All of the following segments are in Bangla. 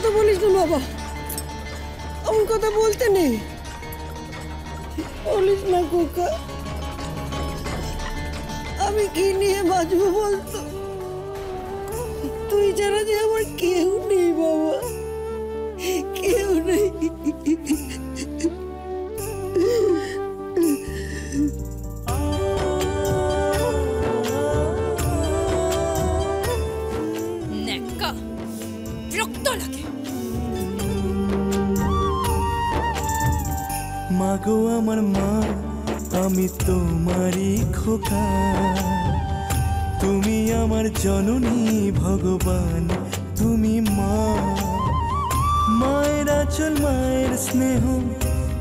কথা বলিস না বাবা, এমন কথা বলতে নেই, বলিস না খোকা। আমি কি নিয়ে বাঁচবো বলতো? তুই ছাড়া যে আমার কেউ নেই বাবা, কেউ নেই। মাগো আমার মা, আমি তোমারই খোকা, তুমি আমার জননী ভগবান, তুমি মা। মায়ের আঁচল মায়ের স্নেহ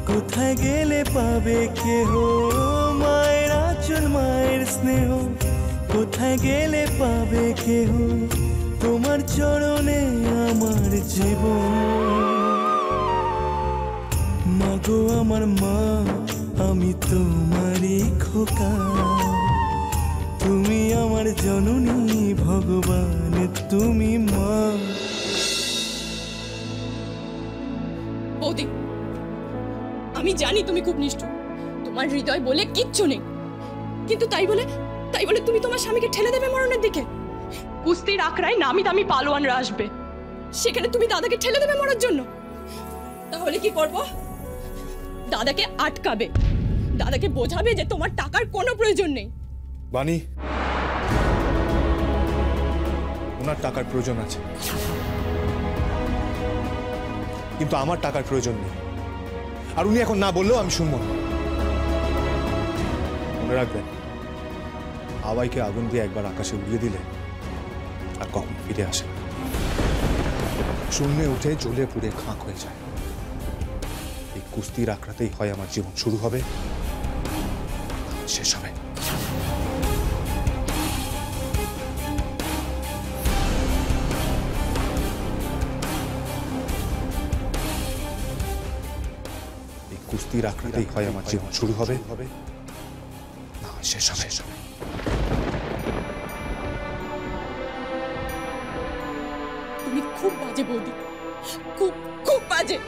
কোথায় গেলে পাবে কেহ, মায়ের আঁচল মায়ের স্নেহ কোথায় গেলে পাবে কেহ, তোমার চরণে আমার জীবন। মাগো আমার মা, আমি তোমারই খোকা, তুমি আমার জননী ভগবান, তুমি মা। বৌদি, আমি জানি তুমি খুব নিষ্ঠুর, তোমার হৃদয় বলে কিচ্ছু নেই, কিন্তু তাই বলে তুমি তোমার স্বামীকে ঠেলে দেবে মরণের দিকে? কুস্তির আখড়ায় নামি দামি পালোয়ানরা আসবে, সেখানে তুমি দাদাকে ঠেলে দেবে মরার জন্য? তাহলে কি করব? দাদাকে আটকাবে, দাদাকে বোঝাবে যে তোমার টাকার কোনো প্রয়োজন নেই। বানি, ওনার টাকার প্রয়োজন আছে, কিন্তু আমার টাকার প্রয়োজন নেই, আর উনি এখন না বললেও আমি শুনবো না। মনে রাখবেন, হাওয়াইকে আগুন দিয়ে একবার আকাশে উড়িয়ে দিলে আর কখন ফিরে আসে, শূন্যে উঠে জ্বলে পুড়ে খাঁক হয়ে যায়। এই কুস্তির আখড়াতেই হয় আমার জীবন শুরু হবে, শেষ হবে। এই কুস্তির আখড়াতেই হয় আমার জীবন শুরু হবে, না শেষ হবে। তুমি খুব বাজে বৌদি, খুব খুব বাজে।